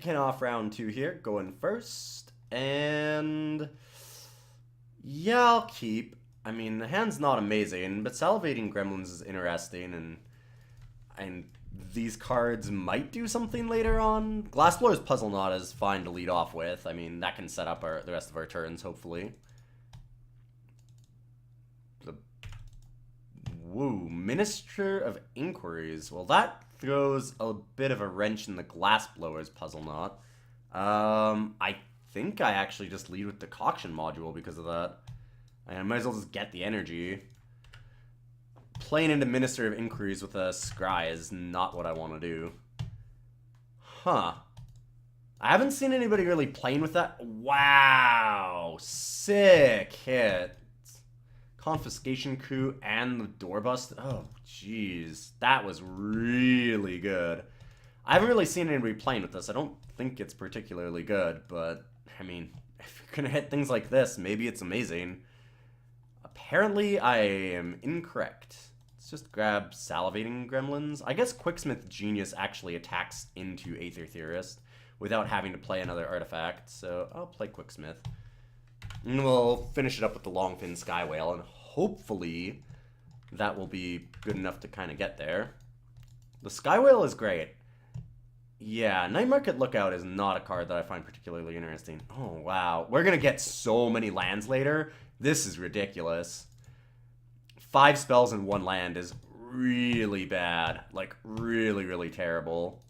kicking off round 2 here, going first, and yeah, I'll keep. I mean, the hand's not amazing, but Salivating Gremlins is interesting, and these cards might do something later on. Glassblower's Puzzle Knot is fine to lead off with. I mean, that can set up the rest of our turns, hopefully. Minister of Inquiries. Well, that throws a bit of a wrench in the Glassblower's Puzzle Knot. I think I actually just lead with Decoction Module because of that. I might as well just get the energy. Playing into Minister of Inquiries with a Scry is not what I want to do. Huh. I haven't seen anybody really playing with that. Wow. Sick hit. Confiscation Coup and the Doorbust. Oh, jeez. That was really good. I haven't really seen anybody playing with this. I don't think it's particularly good, but, I mean, if you're going to hit things like this, maybe it's amazing. Apparently, I am incorrect. Let's just grab Salivating Gremlins. I guess Quicksmith Genius actually attacks into Aether Theorist without having to play another artifact, so I'll play Quicksmith. And we'll finish it up with the Longfin Skywhale, and hopefully that will be good enough to kind of get there. The Skywhale is great. Yeah, Night Market Lookout is not a card that I find particularly interesting. Oh, wow. We're going to get so many lands later. This is ridiculous. 5 spells in 1 land is really bad. Like, really, really terrible.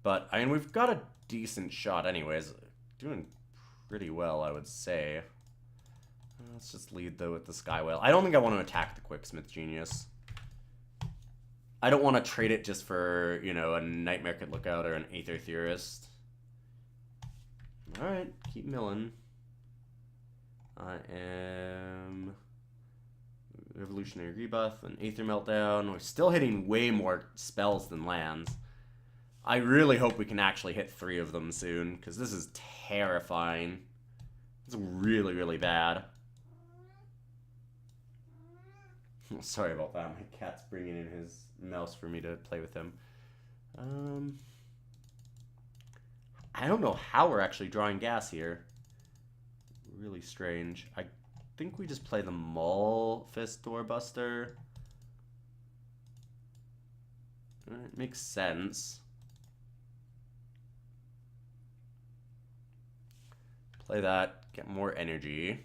But, I mean, we've got a decent shot anyways. Doing pretty well, I would say. Let's just lead, though, with the Skywhale. I don't think I want to attack the Quicksmith Genius. I don't want to trade it just for, you know, a Night Market Lookout or an Aether Theorist. Alright, keep milling. I am Revolutionary Rebuff and Aether Meltdown. We're still hitting way more spells than lands. I really hope we can actually hit 3 of them soon, because this is terrifying. It's really, really bad. Sorry about that. My cat's bringing in his mouse for me to play with him. I don't know how we're actually drawing gas here. Really strange. I think we just play the Maul Fist Doorbuster. It makes sense. Play that, get more energy.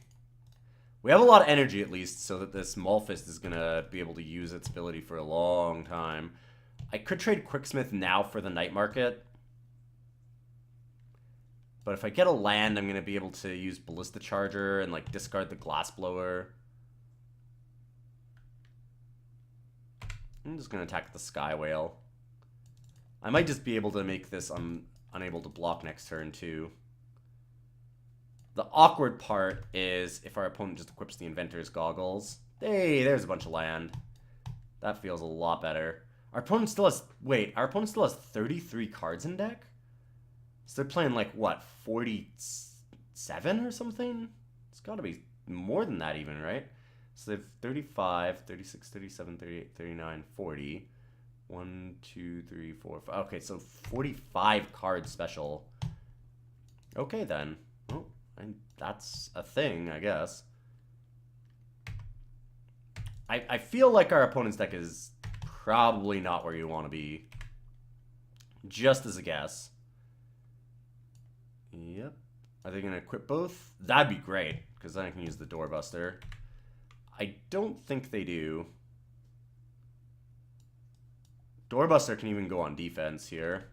We have a lot of energy at least, so that this Maul Fist is going to be able to use its ability for a long time. I could trade Quicksmith now for the Night Market. But if I get a land, I'm going to be able to use Ballista Charger and like discard the Glassblower. I'm just going to attack the Skywhale. I might just be able to make this unable to block next turn too. The awkward part is if our opponent just equips the Inventor's Goggles. Hey, there's a bunch of land. That feels a lot better. Our opponent still has... Wait, our opponent still has 33 cards in deck? So they're playing like, what, 47 or something? It's got to be more than that even, right? So they have 35, 36, 37, 38, 39, 40. 1, 2, 3, 4, 5. Okay, so 45 card special. Okay, then. Oh. And that's a thing, I guess. I feel like our opponent's deck is probably not where you want to be. Just as a guess. Yep. Are they going to equip both? That'd be great, because then I can use the Doorbuster. I don't think they do. Doorbuster can even go on defense here.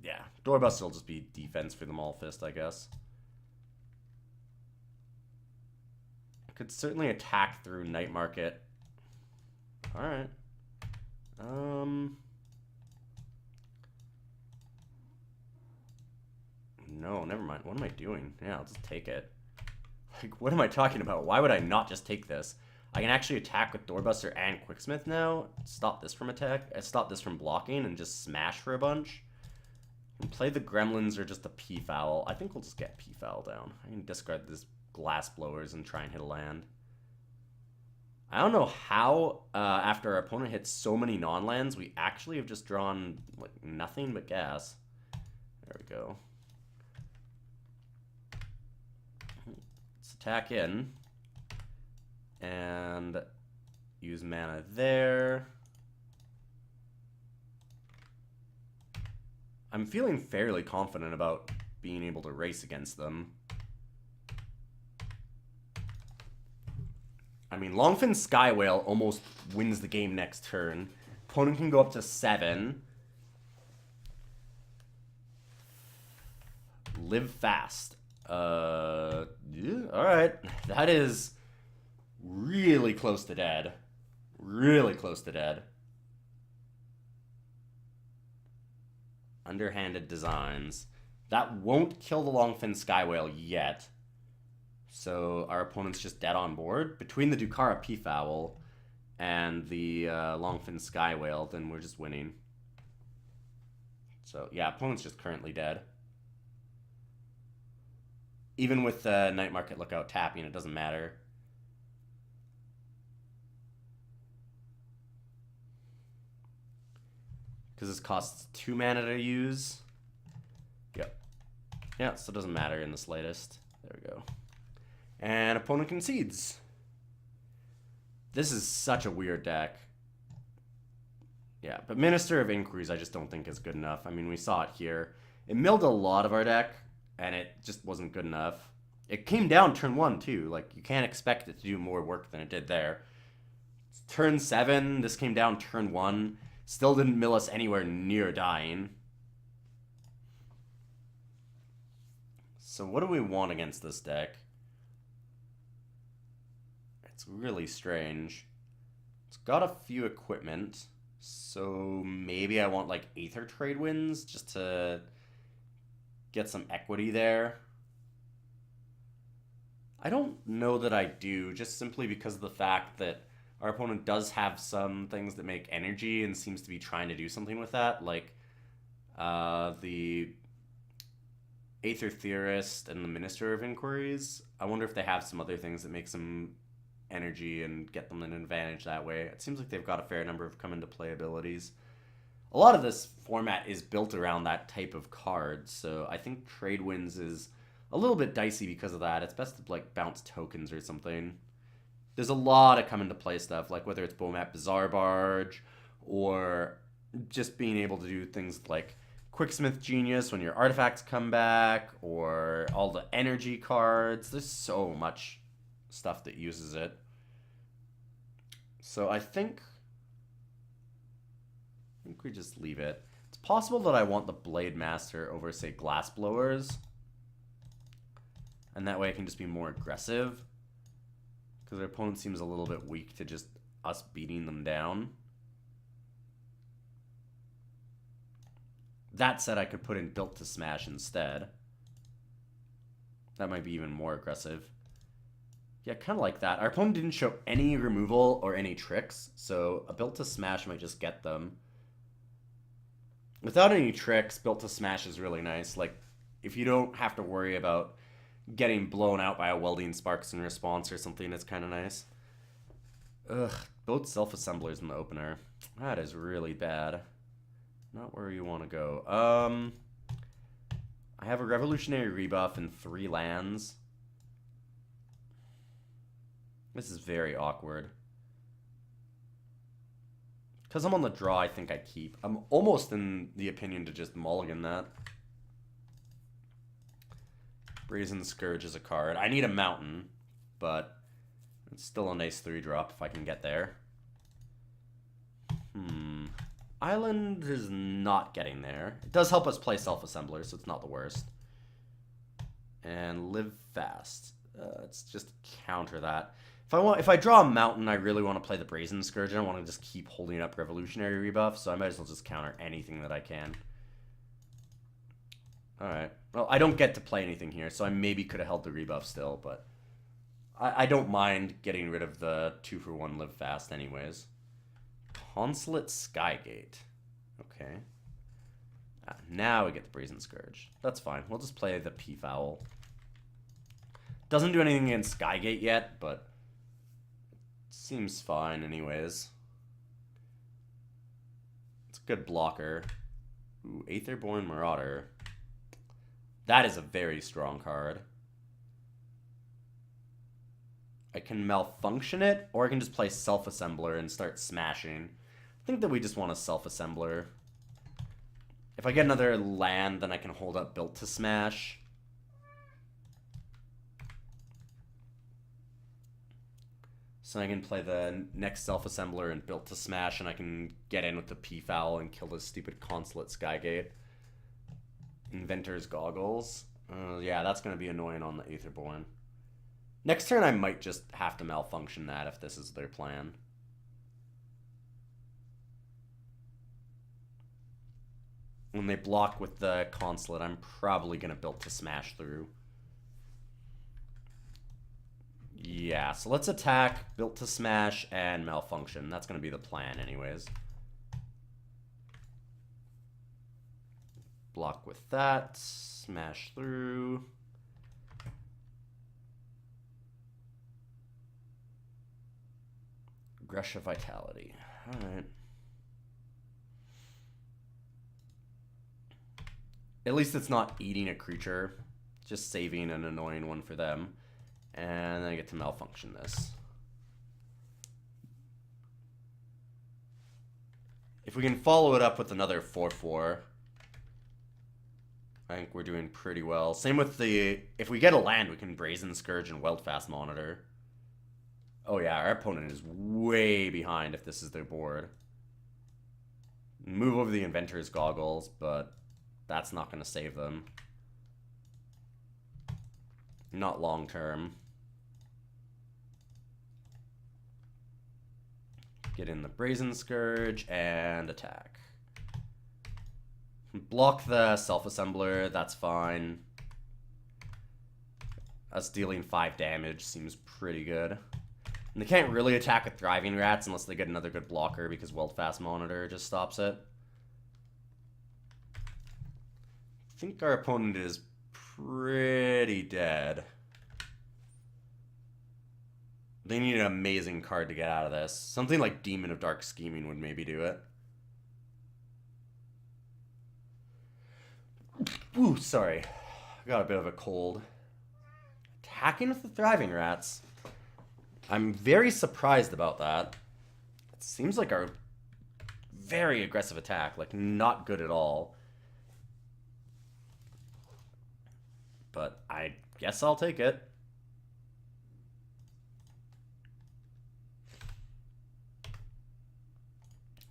Yeah, Doorbuster will just be defense for the Maul Fist, I guess. I could certainly attack through Night Market. Alright. No, never mind. What am I doing? Yeah, I'll just take it. Like, what am I talking about? Why would I not just take this? I can actually attack with Doorbuster and Quicksmith now. Stop this from stop this from blocking and just smash for a bunch. And play the Gremlins or just a Peafowl. I think we'll just get Peafowl down. I can discard this Glassblowers and try and hit a land. I don't know how, after our opponent hits so many non-lands, we actually have just drawn like nothing but gas. There we go. Let's attack in. And use mana there. I'm feeling fairly confident about being able to race against them. I mean, Longfin Skywhale almost wins the game next turn. Opponent can go up to 7. Live fast. Yeah, alright. That is really close to dead. Really close to dead. Underhanded designs. That won't kill the Longfin Skywhale yet. So our opponent's just dead on board. Between the Dukara Peafowl and the Longfin Skywhale, then we're just winning. So yeah, opponent's just currently dead. Even with the Night Market Lookout tapping, it doesn't matter. Because this costs 2 mana to use. Yep. Yeah, so it doesn't matter in the slightest. There we go. And opponent concedes. This is such a weird deck. Yeah, but Minister of Inquiries I just don't think is good enough. I mean, we saw it here. It milled a lot of our deck, and it just wasn't good enough. It came down turn 1, too. Like, you can't expect it to do more work than it did there. Turn 7, this came down turn 1. Still didn't mill us anywhere near dying. So what do we want against this deck? It's really strange. It's got a few equipment, so maybe I want like Aether Trade Winds just to get some equity there. I don't know that I do, just simply because of the fact that our opponent does have some things that make energy and seems to be trying to do something with that, like the Aether Theorist and the Minister of Inquiries. I wonder if they have some other things that make some energy and get them an advantage that way. It seems like they've got a fair number of come into play abilities. A lot of this format is built around that type of card, so I think Trade Winds is a little bit dicey because of that. It's best to like bounce tokens or something. There's a lot of come into play stuff, like whether it's Bomat Bazaar Barge or just being able to do things like Quicksmith Genius when your artifacts come back, or all the energy cards. There's so much stuff that uses it. So I think we just leave it. It's possible that I want the Blade Master over, say, Glass Blowers. And that way I can just be more aggressive. Because their opponent seems a little bit weak to just us beating them down. That said, I could put in Built to Smash instead. That might be even more aggressive. Yeah, kind of like that. Our opponent didn't show any removal or any tricks, so a Built to Smash might just get them. Without any tricks, Built to Smash is really nice. Like, if you don't have to worry about getting blown out by a Welding Sparks in response or something, it's kind of nice. Ugh, both self-assemblers in the opener. That is really bad. Not where you want to go. I have a Revolutionary Rebuff and 3 lands. This is very awkward. Because I'm on the draw, I think I keep. I'm almost in the opinion to just mulligan that. Brazen Scourge is a card. I need a mountain, but it's still a nice 3-drop if I can get there. Island is not getting there. It does help us play Self-Assembler, so it's not the worst. And Live Fast. Let's just counter that. If I draw a mountain, I really want to play the Brazen Scourge. I don't want to just keep holding up Revolutionary Rebuff, so I might as well just counter anything that I can. Alright. Well, I don't get to play anything here, so I maybe could have held the rebuff still, but I don't mind getting rid of the 2-for-1 Live Fast anyways. Consulate Skygate. Okay. Now we get the Brazen Scourge. That's fine. We'll just play the Peafowl. Doesn't do anything against Skygate yet, but Seems fine anyways. It's a good blocker. Ooh, Aetherborn Marauder. That is a very strong card. I can malfunction it, or I can just play Self-Assembler and start smashing. I think that we just want a Self-Assembler. If I get another land, then I can hold up Built to Smash. So I can play the next Self-Assembler and Built to Smash, and I can get in with the P-Foul and kill this stupid Consulate Skygate. Inventor's Goggles. Yeah, that's going to be annoying on the Aetherborn. Next turn, I might just have to malfunction that if this is their plan. When they block with the Consulate, I'm probably going to Built to Smash through. Yeah, so let's attack, Built to Smash, and malfunction. That's going to be the plan anyways. Block with that, smash through. Gresha Vitality. Alright. At least it's not eating a creature. Just saving an annoying one for them. And then I get to malfunction this. If we can follow it up with another 4/4, I think we're doing pretty well. Same with the... If we get a land, we can Brazen Scourge and Weldfast Monitor. Oh yeah, our opponent is way behind if this is their board. Move over the Inventor's Goggles, but that's not going to save them. Not long term. Get in the Brazen Scourge and attack. Block the Self-Assembler, that's fine. Us dealing 5 damage seems pretty good. And they can't really attack with Thriving Rats unless they get another good blocker because Weldfast Monitor just stops it. I think our opponent is pretty dead. They need an amazing card to get out of this. Something like Demon of Dark Scheming would maybe do it. Ooh, sorry. I got a bit of a cold. Attacking with the Thriving Rats. I'm very surprised about that. It seems like our very aggressive attack. Like, not good at all. But I guess I'll take it.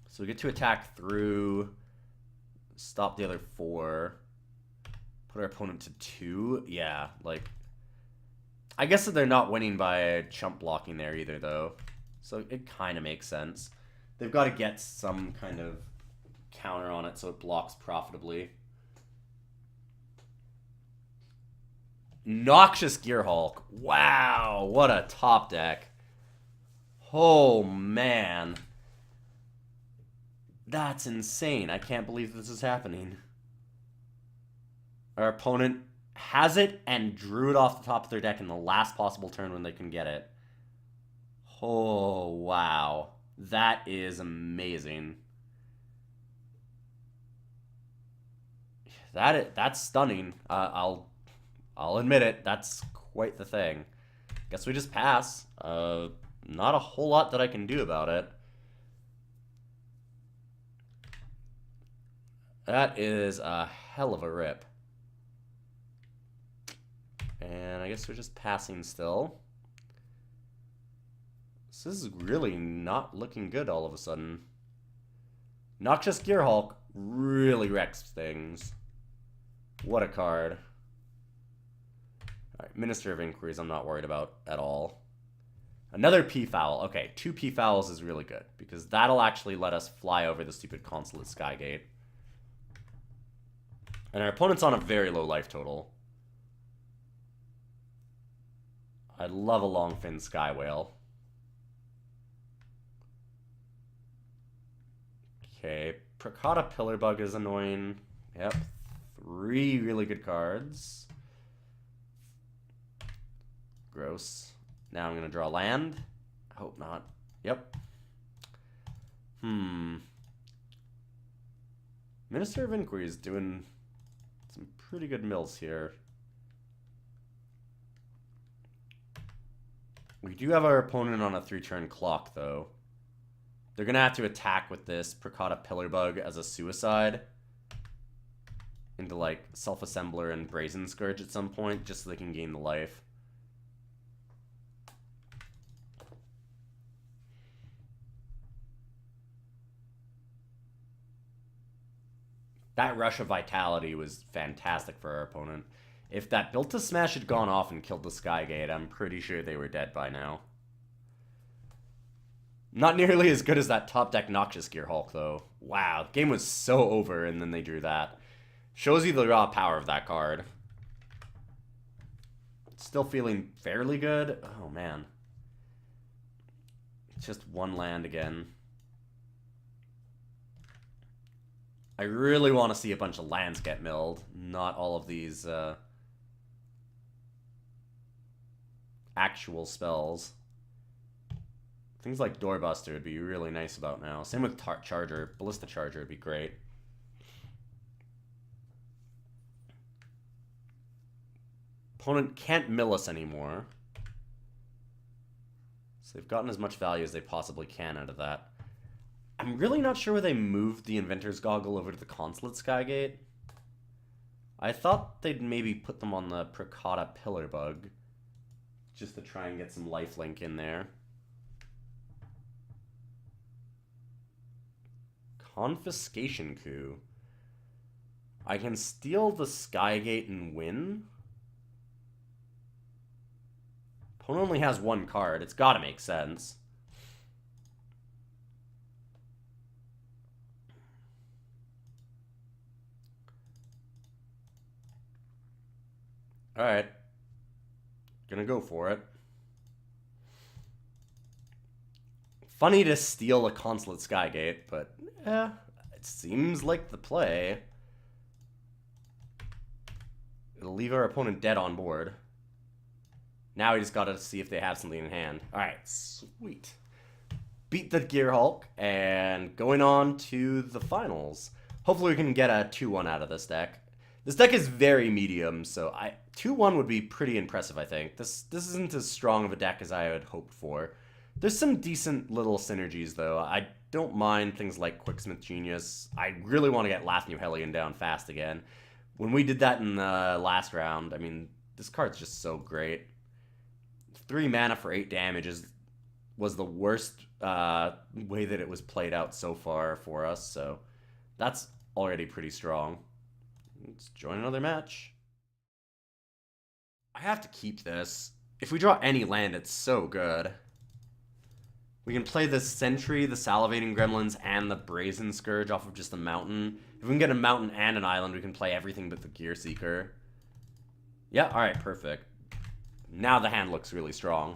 So we get to attack through, stop the other 4, put our opponent to 2. Yeah, like, I guess that they're not winning by chump blocking there either, though. So it kind of makes sense. They've got to get some kind of counter on it so it blocks profitably. Noxious Gearhulk. Wow, what a top deck. Oh, man. That's insane. I can't believe this is happening. Our opponent has it and drew it off the top of their deck in the last possible turn when they can get it. Oh, wow. That is amazing. That's stunning. I'll admit it. That's quite the thing. Guess we just pass. Not a whole lot that I can do about it. That is a hell of a rip. And I guess we're just passing still. So this is really not looking good all of a sudden. Noxious Gearhulk really wrecks things. What a card. Alright, Minister of Inquiries I'm not worried about at all. Another P-Foul. Okay, 2 P-Fouls is really good, because that'll actually let us fly over the stupid Consulate Skygate. And our opponent's on a very low life total. I love a Longfin Sky Whale. Okay, Prakata Pillarbug is annoying. Yep, 3 really good cards. Gross. Now I'm going to draw land. I hope not. Yep. Minister of Inquiry is doing some pretty good mills here. We do have our opponent on a 3-turn clock, though. They're going to have to attack with this Prakata Pillar Bug as a suicide into, like, Self-Assembler and Brazen Scourge at some point, just so they can gain the life. That Rush of Vitality was fantastic for our opponent. If that Built to Smash had gone off and killed the Skygate, I'm pretty sure they were dead by now. Not nearly as good as that top deck Noxious Gear Hulk, though. Wow, the game was so over, and then they drew that. Shows you the raw power of that card. Still feeling fairly good. Oh, man. It's just one land again. I really want to see a bunch of lands get milled. Not all of these actual spells. Things like Doorbuster would be really nice about now. Same with Charger. Ballista Charger would be great. Opponent can't mill us anymore. So they've gotten as much value as they possibly can out of that. I'm really not sure where they moved the Inventor's Goggle over to the Consulate Skygate. I thought they'd maybe put them on the Prakata Pillar Bug, just to try and get some lifelink in there. Confiscation Coup. I can steal the Skygate and win? Opponent only has one card. It's gotta make sense. Alright. Gonna go for it. Funny to steal a Consulate Skygate, but it seems like the play. It'll leave our opponent dead on board. Now we just gotta see if they have something in hand. Alright, sweet. Beat the Gear Hulk, and going on to the finals. Hopefully we can get a 2-1 out of this deck. This deck is very medium, so 2-1 would be pretty impressive, I think. This isn't as strong of a deck as I had hoped for. There's some decent little synergies, though. I don't mind things like Quicksmith Genius. I really want to get Lathnu Hellion down fast again. When we did that in the last round, I mean, this card's just so great. 3 mana for 8 damage was the worst way that it was played out so far for us, so that's already pretty strong. Let's join another match. I have to keep this. If we draw any land, it's so good. We can play the Sentry, the Salivating Gremlins, and the Brazen Scourge off of just a mountain. If we can get a mountain and an island, we can play everything but the Gear Seeker. Yeah, alright, perfect. Now the hand looks really strong.